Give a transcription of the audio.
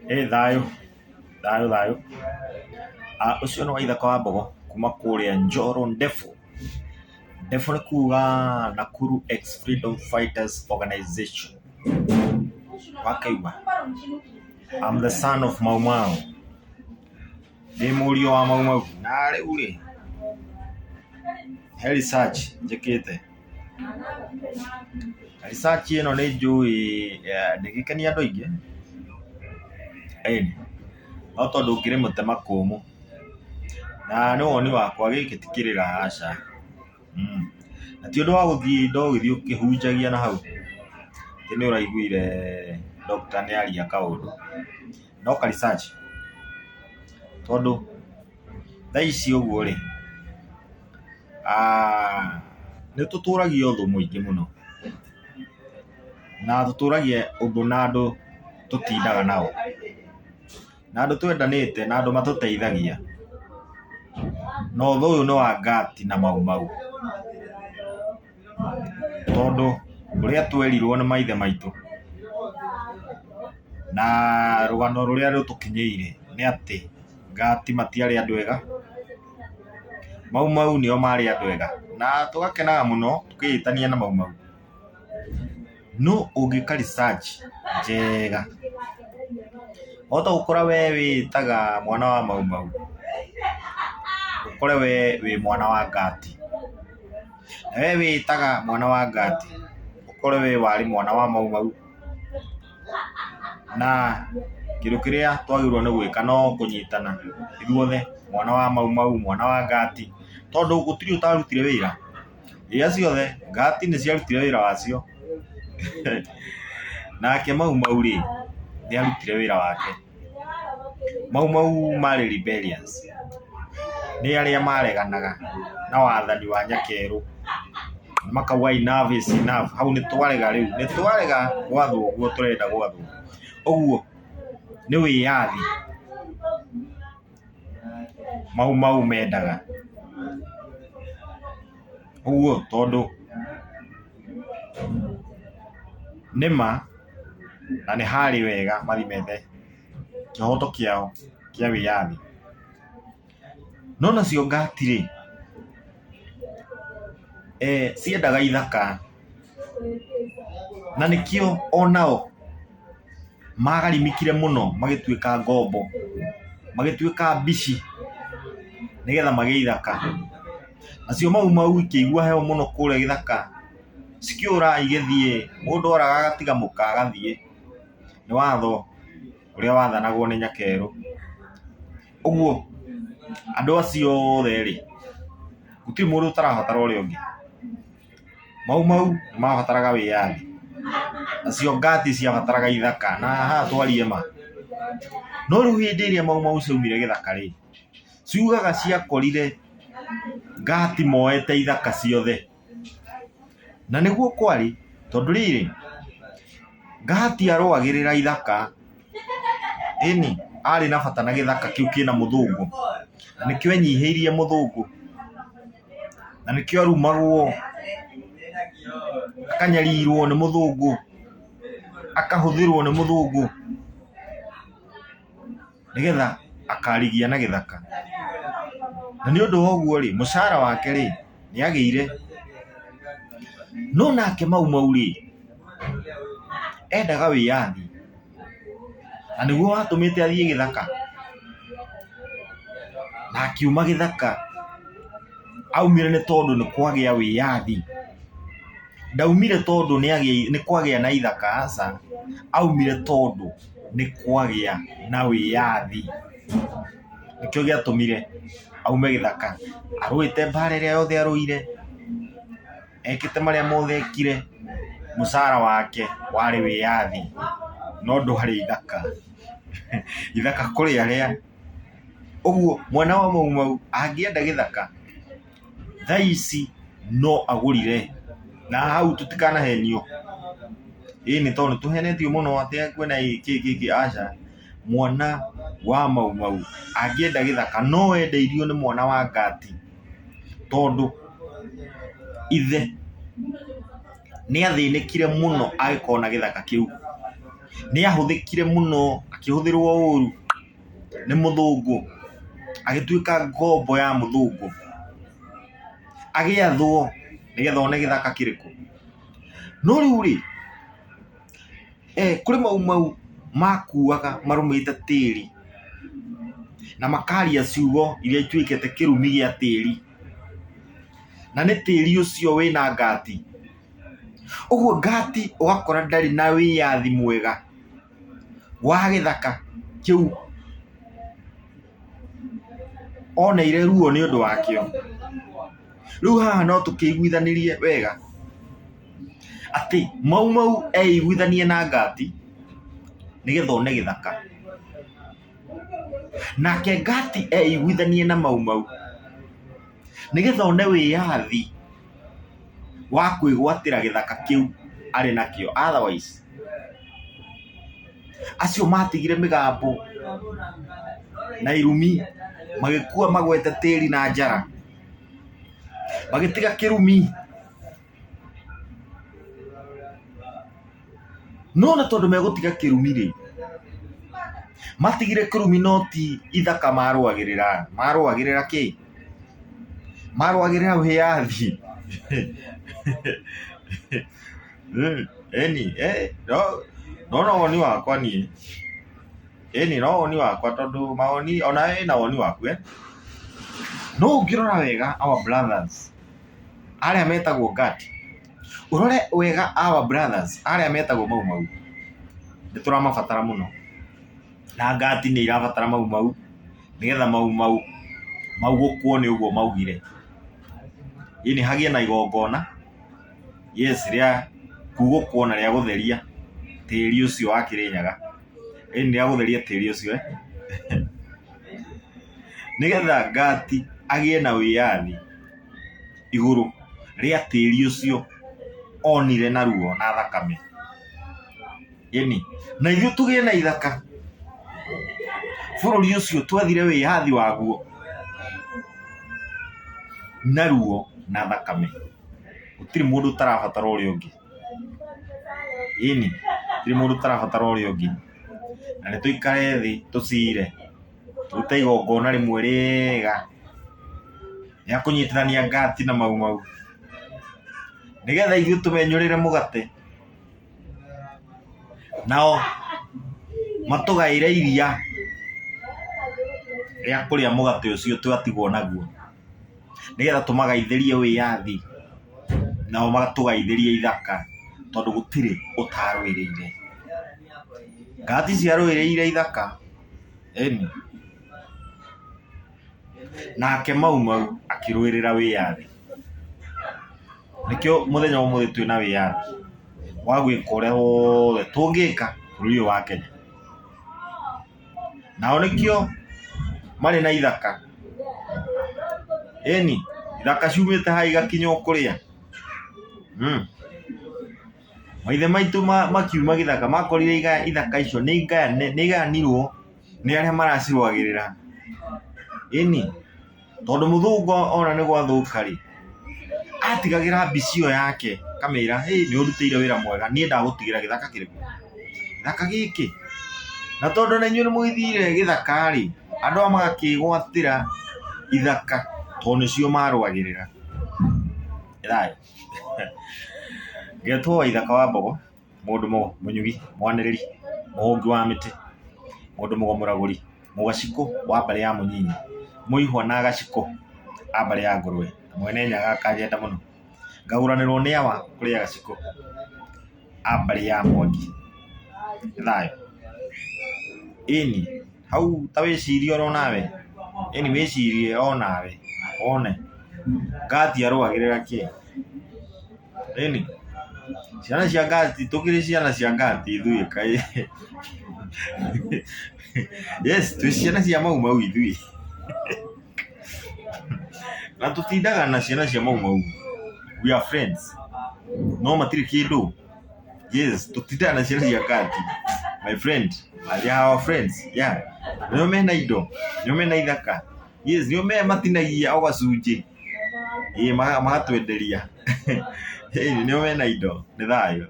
Thayũ thayũ. Ũcio nĩ Waithaka wa Mbogo kuma kũrĩa Njoro Ndefu nĩ kuga Nakuru Ex Freedom Fighters Organization. Wakaigua I'm the son of Mau Mau, ndĩ mũriũ wa Mau Mau. Na rĩu rĩ he research njĩkĩte. Research ĩno nĩ njũĩ ndĩgĩkenia andũ aingĩ, no tondũ ngĩrĩ mũtema kũmũ na nĩ woni wakwa gĩkĩ ti kĩrĩra aca. Na ti ũndũ wa gũthiĩ ndogĩthiĩ ũkĩhunjagia na hau atĩ nĩ ũraiguire Dr. nĩaria kaũndũ, no ka research tondũ thaa ici ũguo rĩ nĩ tũtũragia ũthũ mũingĩ mũno, na tũtũragia ũndũ na andũ tũtindaga nao, na andũ twendanĩte na andũ matũteithagia, na ũthũ ũyũ nĩ wa Ngati na Mau Mau, tondũ ũrĩa twerirwo nĩ maithe maitũ na rũgano rũrĩa rũtũkinyĩire nĩ atĩ Ngati matiarĩ andũ ega, Mau Mau nĩo marĩ andũ ega, na tũgakenaga mũno tũkĩhĩtania na Mau Mau. No ũngĩka research njega ota gũkora we wĩtaga mwana wa Mau Mau, ũkore we wĩ mwana wa Ngati, na we wĩtaga mwana wa Ngati ũkore we warĩ mwana wa Mau Mau. Na kĩndũ kĩrĩa twagĩrĩirwo nĩ gwĩka no kũnyitana ithuothe, mwana wa Mau Mau, mwana wa Ngati, tondũ gũtirĩ ũtarutire wĩra. Iria ciothe Ngati nĩ ciarutire wĩra wacio nake Mau Mau rĩ nĩ arutire wĩra wake. Mau Mau marĩ rebellions, nĩ arĩa mareganaga na wathani wa Nyakerũ, makauga enough is enough. Hau nĩ twarega, rĩu nĩ twarega gwathwo ũguo tũrenda gwathwo. Ũguo nĩ wĩyathi Mau Mau mendaga, ũguo tondũ nĩma na nĩ harĩ wega mathimethe kĩhoto kĩao kĩa wĩyathi. No nacio Ngati rĩ ciendaga ithaka, na nĩkĩo onao magarimikire mũno magĩtuĩka ngombo, magĩtuĩka mbici nĩgetha magĩe ithaka. Nacio Mau Mau ikĩigua heo mũno kũrĩa gĩthaka, cikĩũra igĩthiĩ, mũndũ oraga agatiga mũka agathiĩ. Nĩ watho ũrĩa wathanagwo nĩ Nyakerũ. Ũguo andũ acio othe rĩ gũtirĩ mũndũ ũtarabatara ũrĩa ũngĩ. Mau Mau nĩ mabataraga wĩyathi, nacio Ngati ciabataraga ithaka, na haha twarie ma. No rĩu hĩndĩ ĩrĩa Mau Mau ciaumire gĩthaka rĩ, ciugaga ciakorire Ngati moete ithaka ciothe, na nĩguo kwarĩ tondũ rĩrĩ Ngati arũagĩrĩra ithaka, ĩni arĩ na bata na gĩthaka kĩu kĩna mũthũngũ, na nĩkĩo enyihĩirie mũthũngũ, na nĩkĩo arumagwo akanyarirwo nĩ mũthũngũ, akahũthĩrwo nĩ mũthũngũ nĩgetha akarigia na gĩthaka. Na nĩ ũndũ wa ũguo rĩ mũcara wake rĩ nĩ agĩire. No nake Mau Mau rĩ endaga wĩyathi, na nĩguo watũmĩte athiĩ gĩthaka, na akiuma gĩthaka aumire nĩ tondũ nĩ kwagĩa wĩyathi. Ndaumire tondũ nĩ kwagĩa na ithaka, aca, aumire tondũ nĩ kwagĩa na wĩyathi. Nĩkĩo gĩatũmire aume gĩthaka, arũĩte mbara ĩrĩa yothe arũire, ekĩte marĩa mothe ekire, mũcara wake warĩ wĩyathi, no ndwarĩ ithaka. Ithaka kũrĩ arĩa. Ũguo mwana wa Mau Mau angĩenda gĩthaka thaa ici no agũrire, na hau tũtikanahenio. Nĩ tondũ nĩ tũhenetio mũno atĩ kwĩna kĩkĩ, aca. Mwana wa Mau Mau angĩenda gĩthaka no endeirio nĩ mwana wa Ngati, tondũ ithe nĩ athĩnĩkire mũno agĩkorwo na gĩthaka kĩu, nĩ ahũthĩkire mũno akĩhũthĩrwo ũru nĩ mũthũngũ, agĩtuĩka ngombo ya mũthũngũ, agĩathwo nĩgetha one gĩthaka kĩrĩkũ. No rĩu rĩ, kũrĩ mau makuaga marũmĩte tĩri na makaria ciugo iria ituĩkĩte kĩrumi gĩa tĩri, na nĩ tĩri ũcio wĩna ngati. Ũguo ngati ũgakora ndarĩ na wĩyathi mwega wa gĩthaka kĩu, oneire ruo nĩ ũndũ wakĩo. Rĩu haha no tũkĩiguithanĩrie wega atĩ mau eiguithanie na ngati nĩgetha one gĩthaka, nake ngati eiguithanie na mau nĩgetha one wĩyathi wa kwĩgwatĩra gĩthaka kĩu arĩ nakĩo. Otherwise acio matigire mĩgambo na irumi, magĩkua magwete tĩri na njara, magĩtiga kĩrumi. No na tondũ megũtiga kĩrumi rĩ, matigire kĩrumi no ti ithaka marũagĩrĩra. Marũagĩrĩra kĩ? Marũagĩrĩra wĩyathi. No woni wakwa niĩ, no woni wakwa, tondũ mawoni ona na woni waku. No ũngĩrora wega our brothers arĩa metagwo ngati, ũrore wega our brothers arĩa metagwo mau nĩ tũramabatara mũno, na ngati nĩ irabatara mau nĩgetha mau gũkwo nĩ ũguo maugire. Ini hagie na igongona rĩa kugũkwo na rĩa gũtheria tĩri ũcio wa Kĩrĩnyaga. Ini rĩa gũtheria tĩri ũcio nĩgetha ngati agĩe na wĩyathi igũrũ rĩa tĩri ũcio onire na ruo na thakame. Na ithuĩ tũgĩe na ithaka, bũrũri ũcio twethire wĩyathi waguo na ruo na thakame. Gũtirĩ mũndũ ũtarabatara ũrĩa ũngĩ, gũtirĩ mũndũ ũtarabatara ũrĩa ũngĩ, na nĩ tũikare thĩ tũcire, tũrute igongona rĩmwe rĩega rĩa kũnyitithania ngati na mau nĩgetha ithuĩ tũmenyũrĩre mũgate, nao matũgaĩre iria rĩa kũrĩa mũgate ũcio twatigwo naguo, nĩgetha tũmagaithĩrie wĩyathi, nao magatũgaithĩrie ithaka, tondũ gũtirĩ ũtarũĩrĩire. Ngati ciarũĩrĩire ithaka, nake mau akĩrũĩrĩra wĩyathi. Nĩkĩo mũthenya ũmũthĩ twĩna wĩyathi wa gwĩka ũrĩa wothe tũngĩka bũrũri ũyũ wa Kenya. Nao nĩkĩo marĩ na ithaka, ithaka ciumĩte haha igakinya kũrĩa. Maithe maitũ makiuma gĩthaka makorire ithaka icio nĩ igayanirwo nĩ arĩa maracirũagĩrĩra. Tondũ mũthũngũ ona nĩ gwathũka rĩ, atigagĩra mbici ĩyo yake, kamĩra nĩ ũrutĩire wĩra mwega, niĩ ndagũtigĩra gĩthaka kĩrĩkũ? Gĩthaka gĩkĩ. Na tondũ na inyuĩ nĩ mũgĩthire gĩthaka rĩ, andũ aya magakĩgwatĩra ithaka tondũ nĩcio marũagĩrĩra. Ngetwo Waithaka wa Mbogo, mũndũ mũnyugi, mwanĩrĩri, mũhũngi wa mĩtĩ, mũndũ mũgomoragũri, mũgacikũ wa mbarĩ ya Mũnyinyi, mũihwa na gacikũ a mbarĩ ya Ngũrwe, mwene Nyaga akanyenda mũno, ngagũranĩrwo nĩ awa kũrĩa gacikũ a mbarĩ ya Mwangi. Thayũ. Hau ta wĩcirie oro nawe, wĩcirie o nawe one ngati arũagĩrĩra kĩ? Ciana cia ngati, tũkĩrĩ ciana cia ngati ithuĩ kaĩ. Yes, twĩ ciana cia mau ithuĩ. Na tũtindaga na ciana cia mau. We are friends. No matirĩ kĩndũ. Yes, tũtindaga na ciana cia ngati. My friend, they are our friends. Yeah. Nĩo mena indo, nĩo mena ithaka. Yes, nĩo matinagia o gacunjĩ. Magatwenderia. Nĩo mena indo. Nĩ thayũ.